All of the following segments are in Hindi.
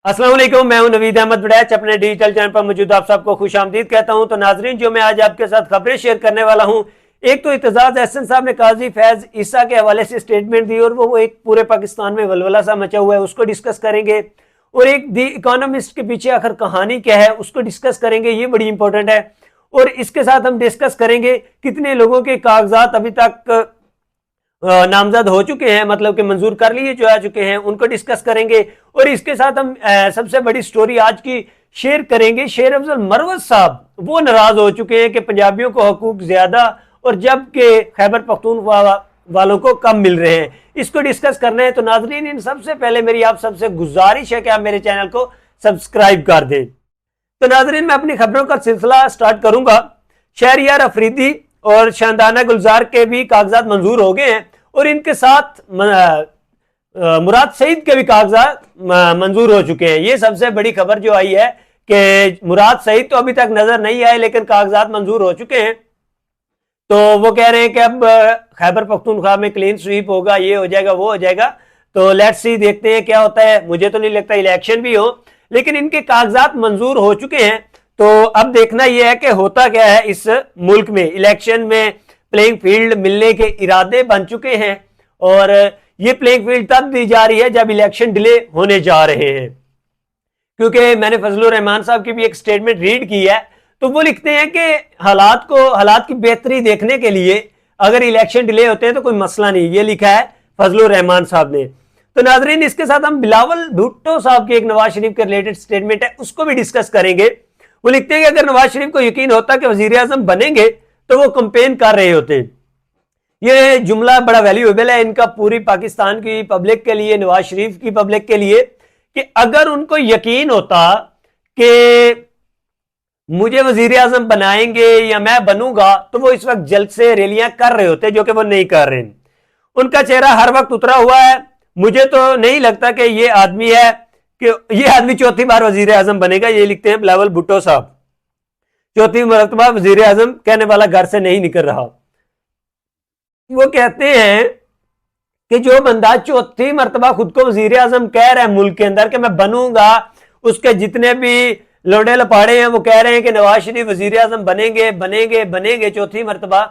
अस्सलाम वालेकुम, मैं हूं नवीद अहमद बड़ैच। अपने डिजिटल चैनल पर मौजूद आप सबको खुश आमदीद कहता हूं। तो नाजरीन, जो मैं आज आपके साथ खबरें शेयर करने वाला हूं, एक तो इत्तेजाज अहसन साहब ने काजी फैज ईसा के हवाले से स्टेटमेंट दी और वो एक पूरे पाकिस्तान में वलवला सा मचा हुआ है, उसको डिस्कस करेंगे। और एक दी इकोनॉमिस्ट के पीछे आखिर कहानी क्या है उसको डिस्कस करेंगे, ये बड़ी इंपॉर्टेंट है। और इसके साथ हम डिस्कस करेंगे कितने लोगों के कागजात अभी तक नामजद हो चुके हैं, मतलब कि मंजूर कर लिए जो आ चुके हैं, उनको डिस्कस करेंगे। और इसके साथ हम सबसे बड़ी स्टोरी आज की शेयर करेंगे। शेर अफजल मरवत साहब वो नाराज हो चुके हैं कि पंजाबियों को हकूक ज्यादा और जबकि खैबर पख्तूनख्वा वालों को कम मिल रहे हैं, इसको डिस्कस करना है। तो नाजरीन, इन सबसे पहले मेरी आप सबसे गुजारिश है कि आप मेरे चैनल को सब्सक्राइब कर दें। तो नाजरीन, मैं अपनी खबरों का सिलसिला स्टार्ट करूंगा। शहरियार अफरीदी और शानदाना गुलजार के भी कागजात मंजूर हो गए हैं और इनके साथ मुराद सईद के भी कागजात मंजूर हो चुके हैं। ये सबसे बड़ी खबर जो आई है कि मुराद सईद तो अभी तक नजर नहीं आए लेकिन कागजात मंजूर हो चुके हैं। तो वो कह रहे हैं कि अब खैबर पख्तूनख्वा में क्लीन स्वीप होगा, ये हो जाएगा, वो हो जाएगा। तो लेट्स सी, देखते हैं क्या होता है। मुझे तो नहीं लगता इलेक्शन भी हो, लेकिन इनके कागजात मंजूर हो चुके हैं। तो अब देखना यह है कि होता क्या है इस मुल्क में। इलेक्शन में प्लेइंग फील्ड मिलने के इरादे बन चुके हैं और ये प्लेइंग फील्ड तब दी जा रही है जब इलेक्शन डिले होने जा रहे हैं। क्योंकि मैंने फजलुर रहमान साहब की भी एक स्टेटमेंट रीड की है, तो वो लिखते हैं कि हालात की बेहतरी देखने के लिए अगर इलेक्शन डिले होते हैं तो कोई मसला नहीं, ये लिखा है फजलुर रहमान साहब ने। तो नाजरीन, इसके साथ हम बिलावल भुट्टो साहब की एक नवाज शरीफ के रिलेटेड स्टेटमेंट है, उसको भी डिस्कस करेंगे। वो लिखते हैं कि अगर नवाज शरीफ को यकीन होता कि वजीर आजम बनेंगे तो वो कंपेन कर रहे होते। ये जुमला बड़ा वैल्यूएबल है इनका पूरी पाकिस्तान की पब्लिक के लिए, नवाज शरीफ की पब्लिक के लिए, कि अगर उनको यकीन होता कि मुझे वजीर आजम बनाएंगे या मैं बनूंगा तो वो इस वक्त जल्द से रैलियां कर रहे होते, जो कि वो नहीं कर रहे। उनका चेहरा हर वक्त उतरा हुआ है। मुझे तो नहीं लगता कि ये आदमी है कि ये आदमी चौथी बार वजीर आजम बनेगा, ये लिखते हैं बिलावल भुट्टो साहब। चौथी मरतबा वजीर आजम कहने वाला घर से नहीं निकल रहा। वो कहते हैं कि जो बंदा चौथी मरतबा खुद को वजीर आजम कह रहा है मुल्क के अंदर कि मैं बनूंगा, उसके जितने भी लोडे लपाड़े हैं वो कह रहे हैं कि नवाज शरीफ वजीर आजम बनेंगे बनेंगे बनेंगे चौथी मरतबा,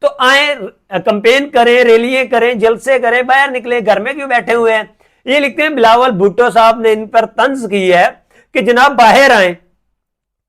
तो आए कंपेन करें, रैलियां करें, जलसे करें, बाहर निकले, घर में क्यों बैठे हुए हैं। ये लिखते हैं बिलावल भुट्टो साहब ने इन पर तंज की है कि जनाब बाहर आए।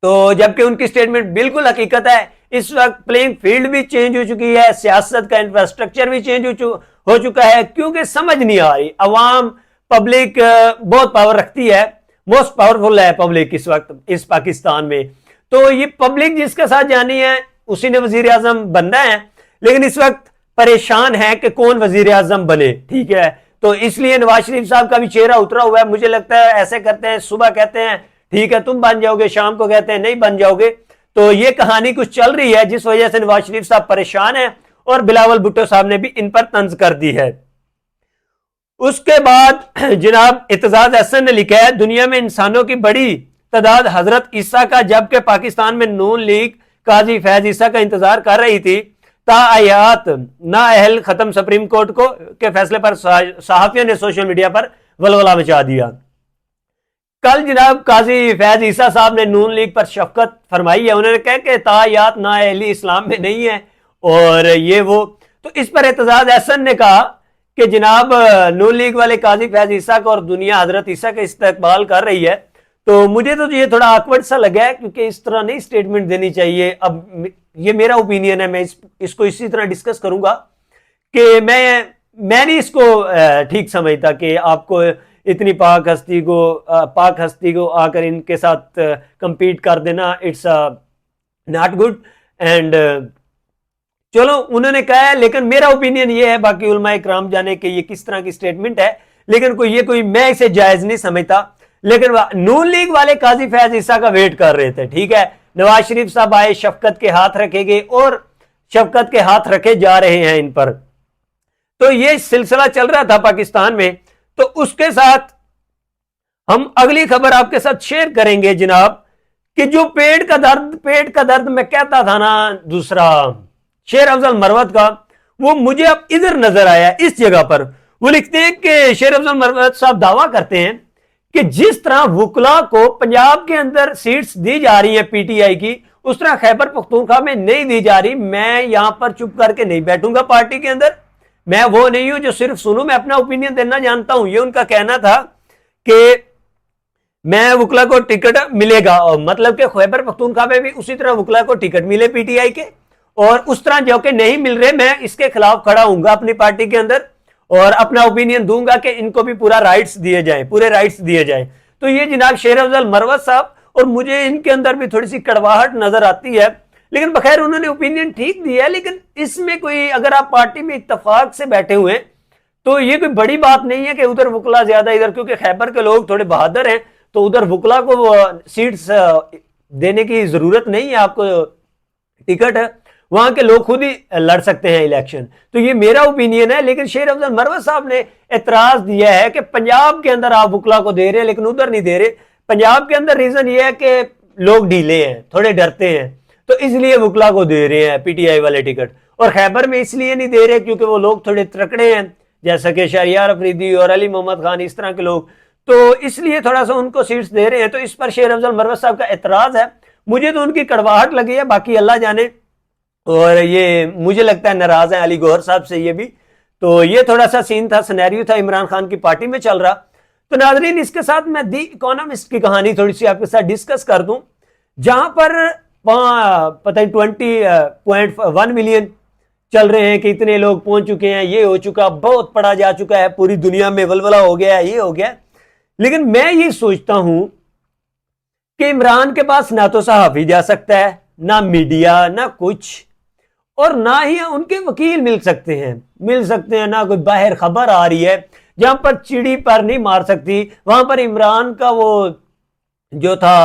तो जबकि उनकी स्टेटमेंट बिल्कुल हकीकत है। इस वक्त प्लेइंग फील्ड भी चेंज हो चुकी है, सियासत का इंफ्रास्ट्रक्चर भी चेंज हो चुका है, क्योंकि समझ नहीं आ रही। अवाम, पब्लिक बहुत पावर रखती है, मोस्ट पावरफुल है पब्लिक इस वक्त इस पाकिस्तान में। तो ये पब्लिक जिसके साथ जानी है उसी ने वजीर आजम बनना है, लेकिन इस वक्त परेशान है कि कौन वजीर आजम बने। ठीक है, तो इसलिए नवाज शरीफ साहब का भी चेहरा उतरा हुआ है। मुझे लगता है ऐसे करते हैं, सुबह कहते हैं ठीक है तुम बन जाओगे, शाम को कहते हैं नहीं बन जाओगे। तो ये कहानी कुछ चल रही है जिस वजह से नवाज शरीफ साहब परेशान है और बिलावल भुट्टो साहब ने भी इन पर तंज कर दी है। उसके बाद जनाब इत्तेजाज अहसन ने लिखा है, दुनिया में इंसानों की बड़ी तादाद हजरत ईसा का, जबकि पाकिस्तान में नून लीग काजी फैज ईसा का इंतजार कर रही थी। तायात ना अहल खत्म सुप्रीम कोर्ट को के फैसले पर सहाफियों ने सोशल मीडिया पर वलवला मचा दिया। कल जनाब काजी फैज ईसा साहब ने नून लीग पर शफकत फरमाई है। उन्होंने कहा कि तायात ना अहली इस्लाम में नहीं है और ये वो। तो इस पर एतजाज अहसन ने कहा कि जनाब नून लीग वाले काजी फैज ईसा का और दुनिया हजरत ईसा का इस्तकबाल कर रही है। तो मुझे तो ये थोड़ा ऑकवर्ड सा लगा है, क्योंकि इस तरह नहीं स्टेटमेंट देनी चाहिए। अब ये मेरा ओपिनियन है, मैं इसको इसी तरह डिस्कस करूंगा कि मैं नहीं इसको ठीक समझता कि आपको इतनी पाक हस्ती को आकर इनके साथ कंपीट कर देना, इट्स नॉट गुड। एंड चलो उन्होंने कहा है, लेकिन मेरा ओपिनियन ये है, बाकी उलमाए इकराम जाने कि ये किस तरह की स्टेटमेंट है, लेकिन कोई मैं इसे जायज नहीं समझता। लेकिन नून लीग वाले काजी फैज ईसा का वेट कर रहे थे। ठीक है, नवाज शरीफ साहब आए, शफकत के हाथ रखेंगे और शफकत के हाथ रखे जा रहे हैं इन पर। तो ये सिलसिला चल रहा था पाकिस्तान में। तो उसके साथ हम अगली खबर आपके साथ शेयर करेंगे जनाब, कि जो पेट का दर्द मैं कहता था ना, दूसरा शेर अफजल मरवत का, वो मुझे अब इधर नजर आया इस जगह पर। वो लिखते हैं कि शेर अफजल मरवत साहब दावा करते हैं कि जिस तरह वुकला को पंजाब के अंदर सीट्स दी जा रही है पीटीआई की, उस तरह खैबर पख्तूनख्वा में नहीं दी जा रही। मैं यहां पर चुप करके नहीं बैठूंगा पार्टी के अंदर। मैं वो नहीं हूं जो सिर्फ सुनूं, मैं अपना ओपिनियन देना जानता हूं। ये उनका कहना था कि मैं वुकला को टिकट मिलेगा, और मतलब कि खैबर पख्तूनख्वा में भी उसी तरह वुकला को टिकट मिले पीटीआई के, और उस तरह जो कि नहीं मिल रहे, मैं इसके खिलाफ खड़ा हूंगा अपनी पार्टी के अंदर और अपना ओपिनियन दूंगा कि इनको भी पूरा राइट्स दिए जाए, पूरे राइट्स दिए जाए। तो ये जनाब शेर अफजल मरवत साहब, और मुझे इनके अंदर भी थोड़ी सी कड़वाहट नजर आती है, लेकिन बखैर उन्होंने ओपिनियन ठीक दिया है। लेकिन इसमें कोई, अगर आप पार्टी में इत्तेफाक से बैठे हुए तो ये कोई बड़ी बात नहीं है कि उधर वुकला ज्यादा, इधर क्योंकि खैबर के लोग थोड़े बहादुर हैं, तो उधर वुकला को सीट्स देने की जरूरत नहीं है, आपको टिकट है, वहां के लोग खुद ही लड़ सकते हैं इलेक्शन। तो ये मेरा ओपिनियन है। लेकिन शेर अफजल मरवत साहब ने एतराज दिया है कि पंजाब के अंदर आप वुकला को दे रहे हैं लेकिन उधर नहीं दे रहे। पंजाब के अंदर रीजन ये है कि लोग ढीले हैं, थोड़े डरते हैं, तो इसलिए वुकला को दे रहे हैं पीटीआई वाले टिकट, और खैबर में इसलिए नहीं दे रहे क्योंकि वो लोग थोड़े तकड़े हैं, जैसा कि शहरियार अफरीदी और अली मोहम्मद खान, इस तरह के लोग, तो इसलिए थोड़ा सा उनको सीट्स दे रहे हैं। तो इस पर शेर अफजल मरवत साहब का एतराज है। मुझे तो उनकी कड़वाहट लगी है, बाकी अल्लाह जाने। और ये मुझे लगता है नाराज है अली गौहर साहब से ये भी। तो ये थोड़ा सा सीन था, सिनेरियो था इमरान खान की पार्टी में चल रहा। तो नाजरीन, इसके साथ मैं दी इकोनॉमिस्ट की कहानी थोड़ी सी आपके साथ डिस्कस कर दूं, जहां पर पता नहीं 20.1 मिलियन चल रहे हैं कि इतने लोग पहुंच चुके हैं, ये हो चुका, बहुत पढ़ा जा चुका है, पूरी दुनिया में वलवला हो गया है, ये हो गया। लेकिन मैं ये सोचता हूं कि इमरान के पास ना तो सहाफी जा सकता है, ना मीडिया, ना कुछ, और ना ही उनके वकील मिल सकते हैं, ना कोई बाहर खबर आ रही है जहां पर चिड़ी पर नहीं मार सकती। वहां पर इमरान का वो जो था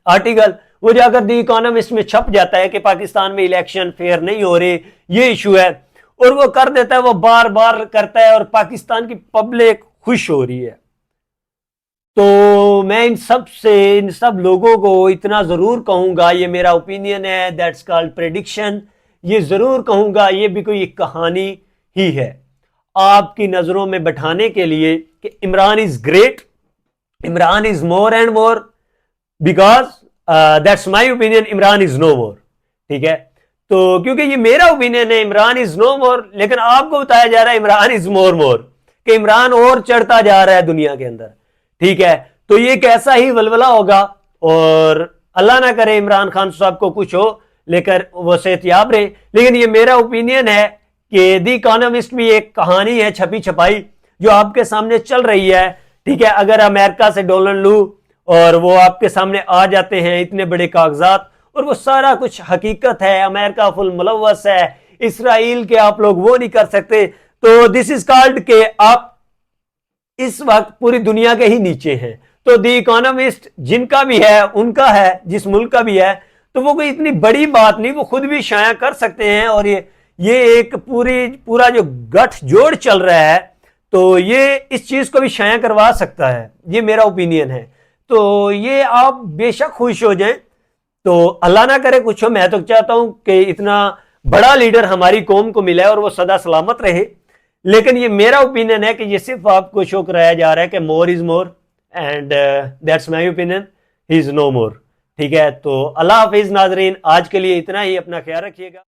आर्टिकल, वो जाकर दी इकोनॉमिस्ट में छप जाता है कि पाकिस्तान में इलेक्शन फेयर नहीं हो रहे, ये इशू है, और वो कर देता है, वो बार बार करता है, और पाकिस्तान की पब्लिक खुश हो रही है। तो मैं इन सब लोगों को इतना जरूर कहूंगा, ये मेरा ओपिनियन है, दैट्स कॉल्ड प्रेडिक्शन, ये जरूर कहूंगा, ये भी कोई एक कहानी ही है आपकी नजरों में बैठाने के लिए कि Imran is great, Imran is more and more, because that's my opinion, Imran is no more. ठीक है, तो क्योंकि ये मेरा ओपिनियन है, इमरान इज नो मोर, लेकिन आपको बताया जा रहा है इमरान इज मोर मोर, कि इमरान और चढ़ता जा रहा है दुनिया के अंदर। ठीक है, तो ये कैसा ही वलवला होगा, और अल्लाह ना करे इमरान खान साहब को कुछ हो, लेकर वो सेहतयाब रहे। लेकिन ये मेरा ओपिनियन है कि दी इकोनॉमिस्ट भी एक कहानी है छपी छपाई जो आपके सामने चल रही है। ठीक है, अगर अमेरिका से डॉलर लूं और वो आपके सामने आ जाते हैं इतने बड़े कागजात, और वो सारा कुछ हकीकत है, अमेरिका फुल मुलव्वस है, इसराइल के आप लोग वो नहीं कर सकते, तो दिस इज कॉल्ड के आप इस वक्त पूरी दुनिया के ही नीचे हैं। तो दी इकोनॉमिस्ट जिनका भी है, उनका है, जिस मुल्क का भी है, तो वो कोई इतनी बड़ी बात नहीं, वो खुद भी शाया कर सकते हैं। और ये एक पूरा जो गठजोड़ चल रहा है, तो ये इस चीज को भी शाया करवा सकता है, ये मेरा ओपिनियन है। तो ये आप बेशक खुश हो जाएं, तो अल्लाह ना करे कुछ हो। मैं तो चाहता हूं कि इतना बड़ा लीडर हमारी कौम को मिला है और वो सदा सलामत रहे। लेकिन ये मेरा ओपिनियन है कि ये सिर्फ आपको शो कराया जा रहा है कि more is more, and that's my opinion, he is no more. ठीक है, तो अल्लाह हाफिज नाजरीन, आज के लिए इतना ही, अपना ख्याल रखिएगा।